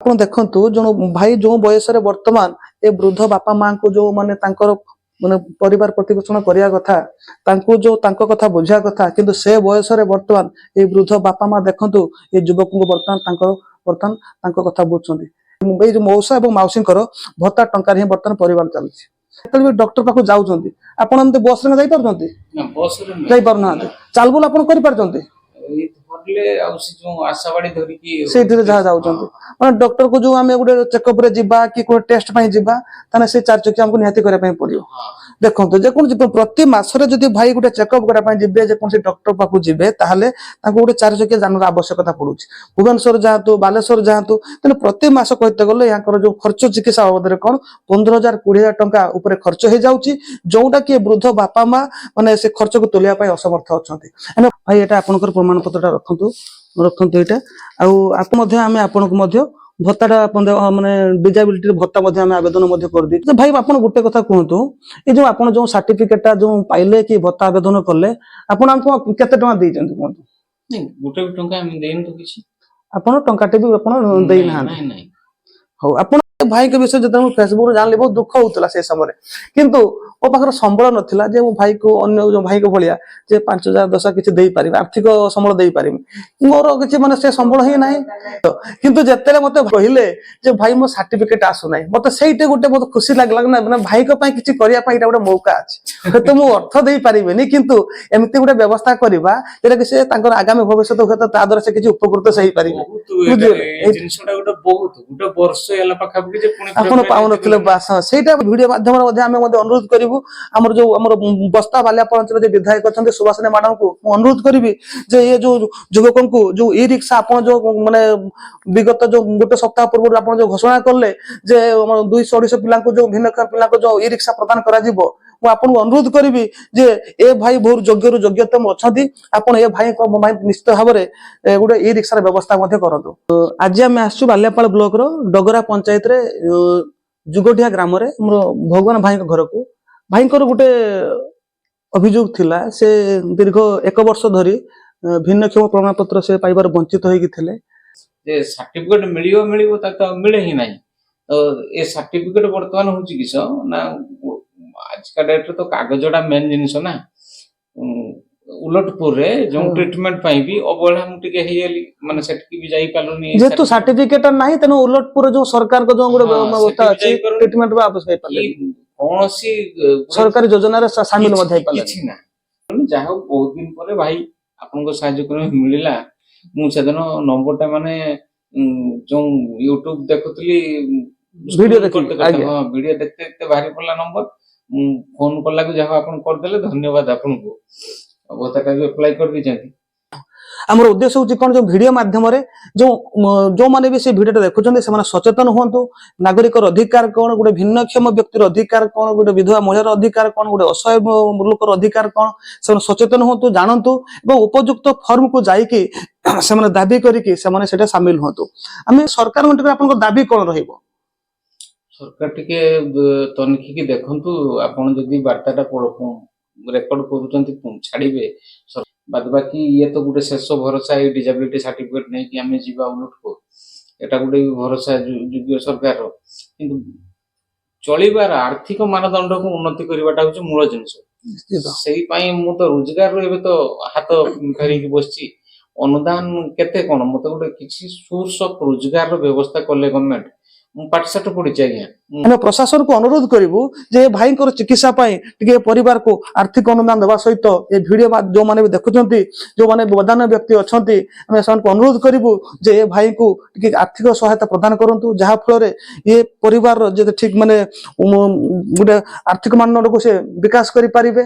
ଆପଣ ଦେଖନ୍ତୁ ଜଣ ଭାଇ जो बयस रे वर्तमान ए वृद्ध बापा मां को जो माने तांकर माने परिवार प्रतिपोषण करिया कथा तांको जो तांको कथा बुझिया कथा किंतु से बयस रे वर्तमान ए वृद्ध बापा मां देखंतु ए युवक को वर्तमान तांको कथा बुझछंती मुंबई जो मौसा एवं माउसींकर भत्ता टंकार ही वर्तमान परिवार चलछि भी डॉक्टर पाखु जाउछंती आपण हमते बस रे जाई परछंती ना बस रे जाई परना चालबुल आपण करि परछंती ए धरले आ जो आशावाड़ी धरि की सेठी जहा जाउछंती माने डॉक्टर को जो आमे गुडे चेकअप रे जिबा कि को टेस्ट पई जिबा तने से चार चक्की हमको निहाती करे पई पड़ियो देखंतु जे कोन प्रति मास रे जदी भाई गुडे चेकअप करे पई जिबे जे कोन से डॉक्टर पाखु जिबे ताहाले ताको गुडे चार चक्की जानर आवश्यकता पडुछि भुवनेश्वर जातु बालेश्वर जातु तने प्रति मास कहते गले याकर जो खर्च चिकित्सा बाबद रे कोन 15000 20000 टंका ऊपर खर्च हे जाउछि जोटा कि वृद्ध बापा मां माने से खर्च को तोलिया पई असमर्थ अछंती एने भाई एटा आपनकर प्रमाण पत्रटा रखंतु एटा आ आप मध्य आमे आपनको मध्य भत्ताटा माने डिसेबिलिटी भत्ता मध्य आमे आवेदन मध्य कर दी भाई आपण गुटे कथा कहंतु ए जो आपण जो सर्टिफिकेटटा जो पाइले कि भत्ता आवेदन करले आपण हमको केते टका दै जंतु कहंतु नहीं गुटे टंका हम देन तो किछि आपण टंकाटे भी आपण देई ना नहीं नहीं हो आपण भाई के विषय जत फेसबुक जानले बहुत दुख होतला से समय किंतु ओ पाखर संबळ नथिला जे मो भाई को अन्य जो भाई को भलिया जे 5000 10 किछि देई पारि आर्थिक संबळ देई पारि मोर किछि माने से संबळ ही नाही किंतु जतेले मते कहिले जे भाई मो सर्टिफिकेट आसु नाही मते सेइटे गुटे बहुत खुशी लागला ना माने भाई को पई किछि करिया पई एटा गुटे मौका अछि तो मो अर्थ देई पारिबेनी किंतु एमिति गुटे व्यवस्था करबा जेटा कि से तांकर आगामी भविष्य तो ता द्वारा से किछि उपकृत सही पारिबे ए जिंसटा गुटे वर्ष एला पाखा कि जे पुनी आपण पाउन नथिले बास सेटा वीडियो माध्यम रे आमे मध्ये अनुरोध करिवु हमर जो हमर बस्ता बाल्यापल अंचल जे विधायक अछन्ते सुभाषिनी मैडम को अनुरोध करिवि जे ये जो युवकन को जो ई रिक्शा आपण जो माने विगत जो गोटे सप्ताह पूर्व आपण जो घोषणा करले जे 250 पिला को जो भिन्नक्षम पिला को जो ई रिक्शा प्रदान करा जिवो मु आपन अनुरोध करिवि जे ए भाई बहुत योग्यरु योग्यतम अछन्ती आपण ए भाई को निश्चित भाबरे गोटे ई रिक्शा व्यवस्था मध्ये करंतु आज हम आसु बाल्यापाल ब्लॉक रो डगरा पंचायत रे जुगोटिया ग्राम रे हमर भगवान भाई घर को भाई गोटे अभियोग थिला से दीर्घ 1 वर्ष धरी भिन्नक्षम प्रमाण पत्र से पाइबार वंचित होई थिले जे सर्टिफिकेट मिलियो ता तो मिले ही नहीं तो ए सर्टिफिकेट वर्तमान होची किस ना आज का डेट तो कागजडा मेन जिनिस ना उलटपुर रे जो ट्रीटमेंट पाई भी अबोला मु टिके हेयली माने सेटकी भी जाई पालुनी जेतु सर्टिफिकेट नाही तनो उलटपुर जो सरकार को जो गुडे व्यवस्था अछि ट्रीटमेंट बा आपस होई पाले कोनसी सरकारी योजना रे शामिल मध्ये पाले किछि ना जाहो बहुत दिन परे भाई आपन को सहाय्य करे मिलिला मु सेदन नंबरटा माने जो YouTube देखुतली वीडियो देखि हां वीडियो देखते देखते भारी पड़ला नंबर फोन करला को जाहो आपन कर देले धन्यवाद आपन को भत्ता भी अप्लाई कर दी जाती हमर उद्देश्य होची कोन जो वीडियो माध्यम रे जो माने भी से वीडियो देखुछन से माने सचेतन होंतु नागरिक अधिकार कोन गुडे भिन्नक्षम व्यक्तिर अधिकार कोन गुडे विधवा महिलार अधिकार कोन गुडे असहाय लोकर अधिकार कोन से सचेतन होंतु जानंतु एवं उपयुक्त फॉर्म को जाई कि से माने दाबी करी कि से माने सेटा शामिल होंतु हमें सरकार मटे आपन को दाबी कोन रहइबो सरकार टिके तनखी की देखंतु आपन जदी वार्ताटा पढो रेकॉर्ड करूचंती छाड़ीबे बाद बाकी ये तो गुटे शेष भरोसा है डिसेबिलिटी सर्टिफिकेट नहीं कि हमें जीवा उलट को एटा गुटे भरोसा योग्य सरकार रो किंतु चलीबार आर्थिक मानदंड को उन्नति करबाटा होचे मूल जिंस सेही पई मु तो रोजगार रो एबे तो हाथ फेरी की बसची अनुदान केते कोन मते गुटे किछि सोर्स ऑफ रोजगार रो व्यवस्था करले गवर्नमेंट पाठशाठ पड़ी चाहिए प्रशासन को अनुरोध करिवु जे भाई को चिकित्सा पाई टिके परिवार को आर्थिक अनुदान देवा सहित ए वीडियो जो माने भी देखुचंती जो माने वदान व्यक्ति अछंती हम सन को अनुरोध करिवु जे ए भाई को टिके आर्थिक सहायता प्रदान करंतु जहा फल रे ये परिवार जे ठीक माने गुटे आर्थिक मानदंड को से विकास करि पारिबे।